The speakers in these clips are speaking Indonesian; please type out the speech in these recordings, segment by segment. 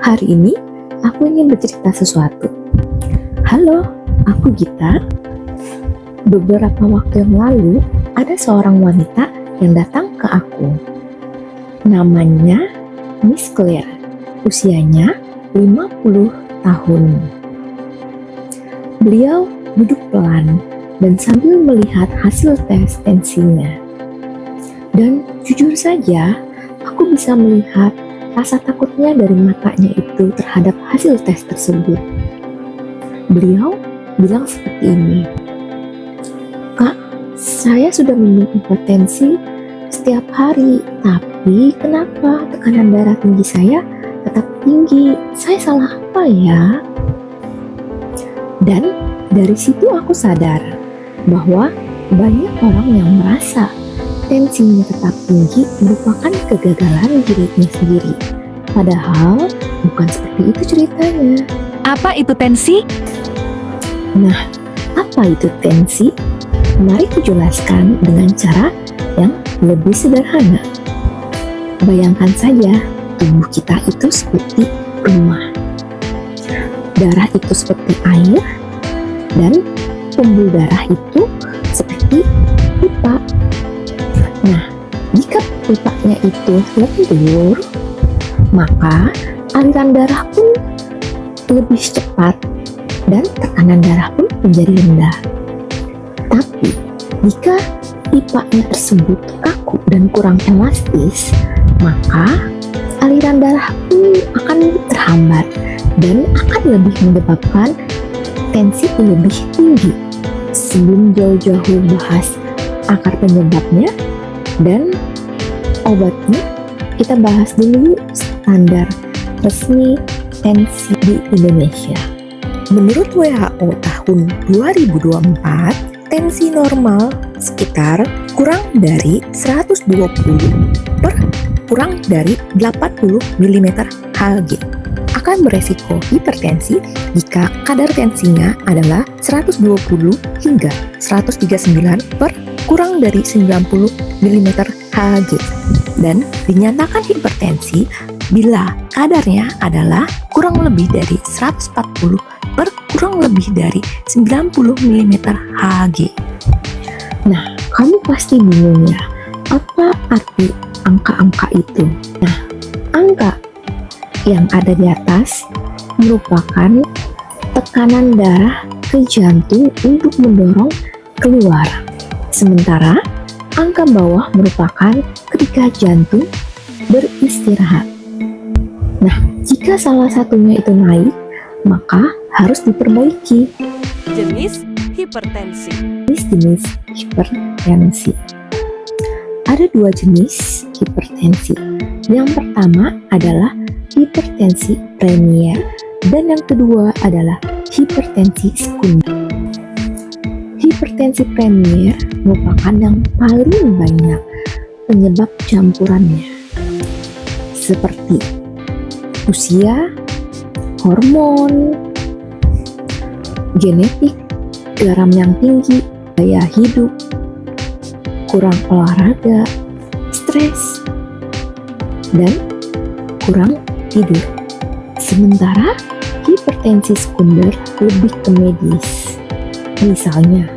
Hari ini aku ingin bercerita sesuatu. Halo, aku Gita. Beberapa waktu yang lalu ada seorang wanita yang datang ke aku. Namanya Miss Claire. Usianya 50 tahun. Beliau duduk pelan dan sambil melihat hasil tes tensinya. Dan jujur saja, aku bisa melihat rasa takutnya dari matanya itu terhadap hasil tes tersebut. Beliau bilang seperti ini, "Kak, saya sudah minum hipertensi setiap hari, tapi kenapa tekanan darah tinggi saya tetap tinggi? Saya salah apa ya?" Dan dari situ aku sadar bahwa banyak orang yang merasa tensinya tetap tinggi merupakan kegagalan dirinya sendiri. Padahal bukan seperti itu ceritanya. Apa itu tensi? Nah, apa itu tensi? Mari kujelaskan dengan cara yang lebih sederhana. Bayangkan saja tubuh kita itu seperti rumah. Darah itu seperti air dan pembuluh darah itu seperti pipa. Nah, jika pipanya itu lentur, maka aliran darah pun lebih cepat dan tekanan darah pun menjadi rendah. Tapi, jika pipanya tersebut kaku dan kurang elastis, maka aliran darah pun akan terhambat dan akan lebih menyebabkan tensi lebih tinggi. Sebelum jauh-jauh bahas akar penyebabnya dan obatnya, kita bahas dulu standar resmi tensi di Indonesia. Menurut WHO tahun 2024, tensi normal sekitar kurang dari 120 per kurang dari 80 mm Hg. Akan beresiko hipertensi jika kadar tensinya adalah 120 hingga 139 per kurang dari 90 mm Hg, dan dinyatakan hipertensi bila kadarnya adalah kurang lebih dari 140 per kurang lebih dari 90 mm Hg. Nah, kamu pasti bingung ya, apa arti angka-angka itu? Nah, angka yang ada di atas merupakan tekanan darah ke jantung untuk mendorong keluar. Sementara angka bawah merupakan ketika jantung beristirahat. Nah, jika salah satunya itu naik, maka harus diperbaiki. Jenis hipertensi. Jenis hipertensi. Ada dua jenis hipertensi. Yang pertama adalah hipertensi premier dan yang kedua adalah hipertensi sekunder. Hipertensi premier merupakan yang paling banyak penyebab campurannya, seperti usia, hormon, genetik, garam yang tinggi, gaya hidup, kurang olahraga, stres, dan kurang tidur. Sementara hipertensi sekunder lebih ke medis, misalnya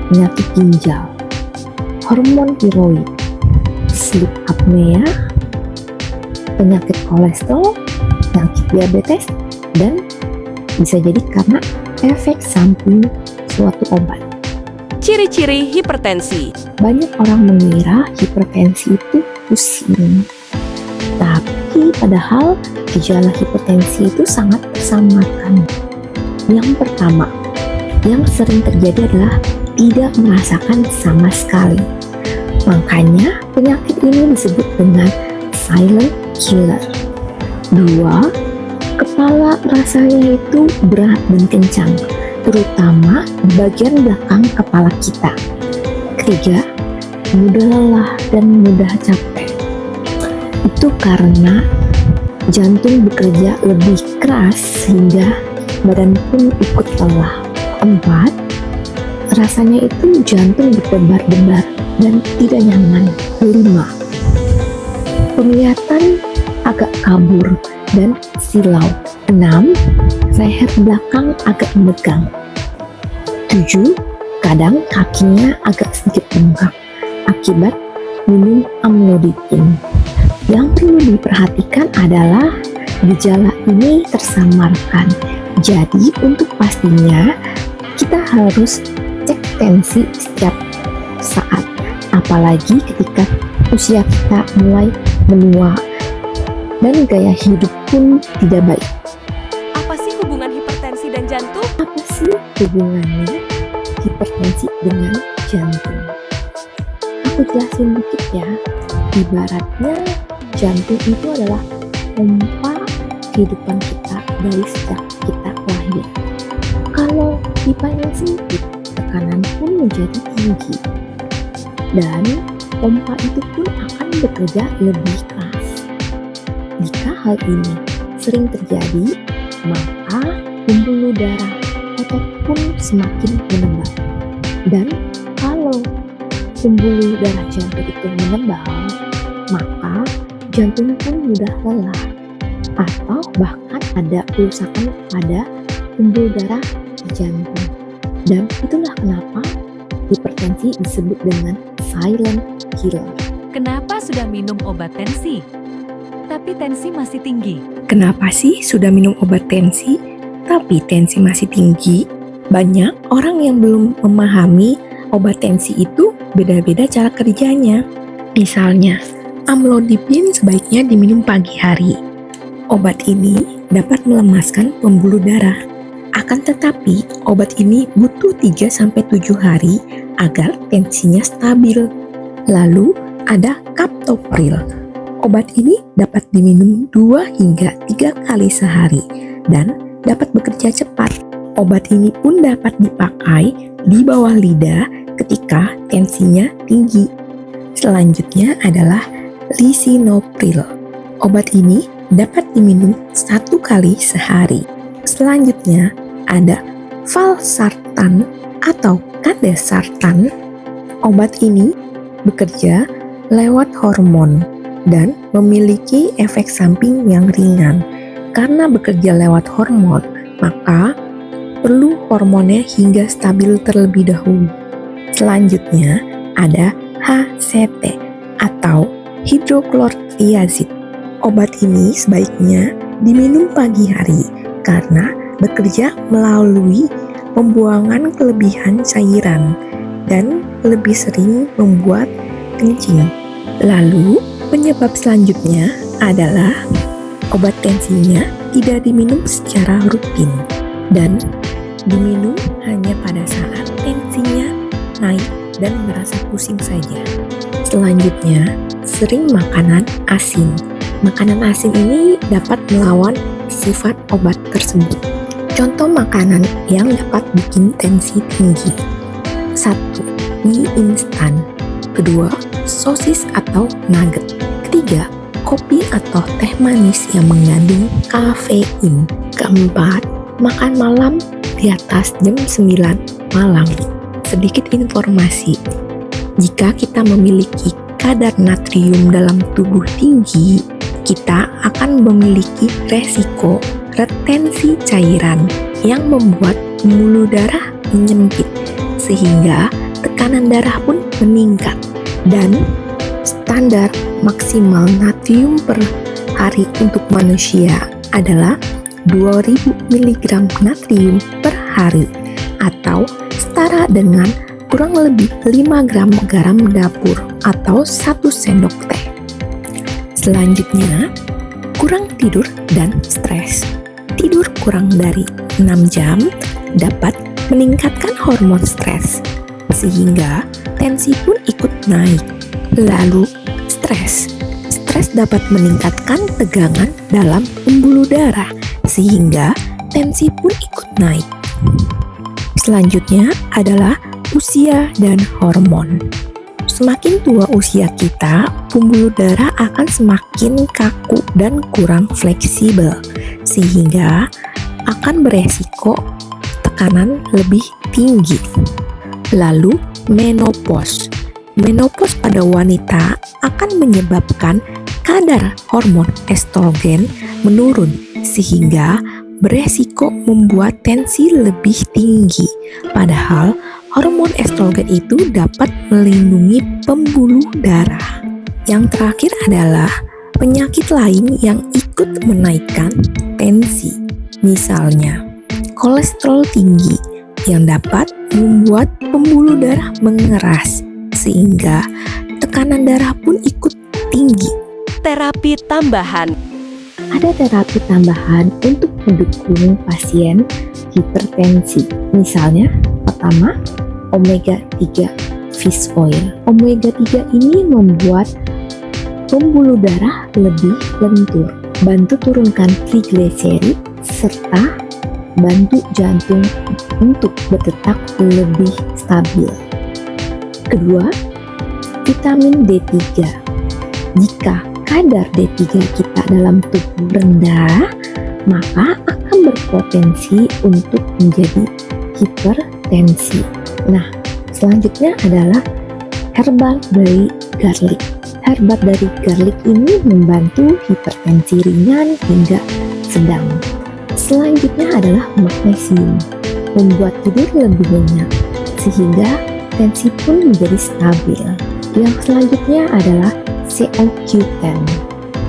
penyakit ginjal, hormon tiroid, sleep apnea, penyakit kolesterol, penyakit diabetes, dan bisa jadi karena efek samping suatu obat. Ciri-ciri hipertensi. Banyak orang mengira hipertensi itu pusing, tapi padahal gejala hipertensi itu sangat tersamarkan. Yang pertama, yang sering terjadi adalah tidak merasakan sama sekali. Makanya penyakit ini disebut dengan silent killer. 2. Kepala rasanya itu berat dan kencang, terutama di bagian belakang kepala kita. 3. Mudah lelah dan mudah capek. Itu karena jantung bekerja lebih keras sehingga badan pun ikut lelah. 4. Rasanya itu jantung berdebar-debar dan tidak nyaman. 5. Penglihatan agak kabur dan silau. 6. Leher belakang agak menegang. 7. Kadang kakinya agak sedikit bengkak akibat minum amlodipin. Yang perlu diperhatikan adalah gejala ini tersamarkan. Jadi untuk pastinya kita harus cek tensi setiap saat, apalagi ketika usia kita mulai menua dan gaya hidup pun tidak baik. Apa sih hubungan hipertensi dan jantung? Apa sih hubungannya hipertensi dengan jantung? Aku jelasin dikit ya. Ibaratnya jantung itu adalah pompa kehidupan kita dari sejak kita lahir. Kalau pipanya sempit, tekanan pun menjadi tinggi. Dan pompa itu pun akan bekerja lebih keras. Jika hal ini sering terjadi, maka pembuluh darah otot pun semakin menembak. Dan kalau pembuluh darah jantung itu menebal, maka jantung pun mudah lelah atau bahkan ada kerusakan pada pembuluh darah di jantung. Dan itulah kenapa hipertensi disebut dengan silent killer. Kenapa sudah minum obat tensi, tapi tensi masih tinggi? Kenapa sih sudah minum obat tensi, tapi tensi masih tinggi? Banyak orang yang belum memahami obat tensi itu beda-beda cara kerjanya. Misalnya, amlodipin sebaiknya diminum pagi hari. Obat ini dapat melemaskan pembuluh darah. Akan tetapi, obat ini butuh 3-7 hari agar tensinya stabil. Lalu, ada captopril. Obat ini dapat diminum 2 hingga 3 kali sehari dan dapat bekerja cepat. Obat ini pun dapat dipakai di bawah lidah ketika tensinya tinggi. Selanjutnya adalah lisinopril. Obat ini dapat diminum 1 kali sehari. Selanjutnya ada valsartan atau kandesartan. Obat ini bekerja lewat hormon dan memiliki efek samping yang ringan. Karena bekerja lewat hormon, maka perlu hormonnya hingga stabil terlebih dahulu. Selanjutnya ada HCT atau hidroklortiazid. Obat ini sebaiknya diminum pagi hari karena bekerja melalui pembuangan kelebihan cairan dan lebih sering membuat kencing. Lalu penyebab selanjutnya adalah obat tensinya tidak diminum secara rutin dan diminum hanya pada saat tensinya naik dan merasa pusing saja. Selanjutnya, sering makanan asin. Makanan asin ini dapat melawan sifat obat tersebut. Contoh makanan yang dapat bikin tensi tinggi. 1. Mie instan. 2. Sosis atau nugget. 3. Kopi atau teh manis yang mengandung kafein. 4. Makan malam di atas jam 9 malam. Sedikit informasi, jika kita memiliki kadar natrium dalam tubuh tinggi, kita akan memiliki resiko retensi cairan yang membuat pembuluh darah menyempit, sehingga tekanan darah pun meningkat. Dan standar maksimal natrium per hari untuk manusia adalah 2000 mg natrium per hari atau setara dengan kurang lebih 5 gram garam dapur atau 1 sendok teh. Selanjutnya, kurang tidur dan stres. Tidur kurang dari 6 jam dapat meningkatkan hormon stres, sehingga tensi pun ikut naik. Lalu, stres. Stres dapat meningkatkan tegangan dalam pembuluh darah, sehingga tensi pun ikut naik. Selanjutnya adalah usia dan hormon. Semakin tua usia kita, pembuluh darah akan semakin kaku dan kurang fleksibel, sehingga akan beresiko tekanan lebih tinggi. Lalu, menopause. Menopause pada wanita akan menyebabkan kadar hormon estrogen menurun sehingga beresiko membuat tensi lebih tinggi. Padahal hormon estrogen itu dapat melindungi pembuluh darah. Yang terakhir adalah penyakit lain yang ikut menaikkan tensi. Misalnya, kolesterol tinggi yang dapat membuat pembuluh darah mengeras sehingga tekanan darah pun ikut tinggi. Terapi tambahan. Ada terapi tambahan untuk mendukung pasien hipertensi. Misalnya, pertama, omega 3 fish oil. Omega 3 ini membuat pembuluh darah lebih lentur, bantu turunkan trigliserid, serta bantu jantung untuk berdetak lebih stabil. Kedua, vitamin D3. Jika kadar D3 kita dalam tubuh rendah, maka akan berpotensi untuk menjadi hipertensi. Nah, selanjutnya adalah herbal dari garlic. Herbal dari garlic ini membantu hipertensi ringan hingga sedang. Selanjutnya adalah magnesium, membuat tidur lebih nyenyak sehingga tensi pun menjadi stabil. Yang selanjutnya adalah CoQ10.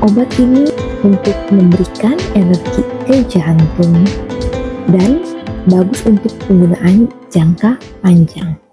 Obat ini untuk memberikan energi ke jantung dan bagus untuk penggunaan jangka panjang.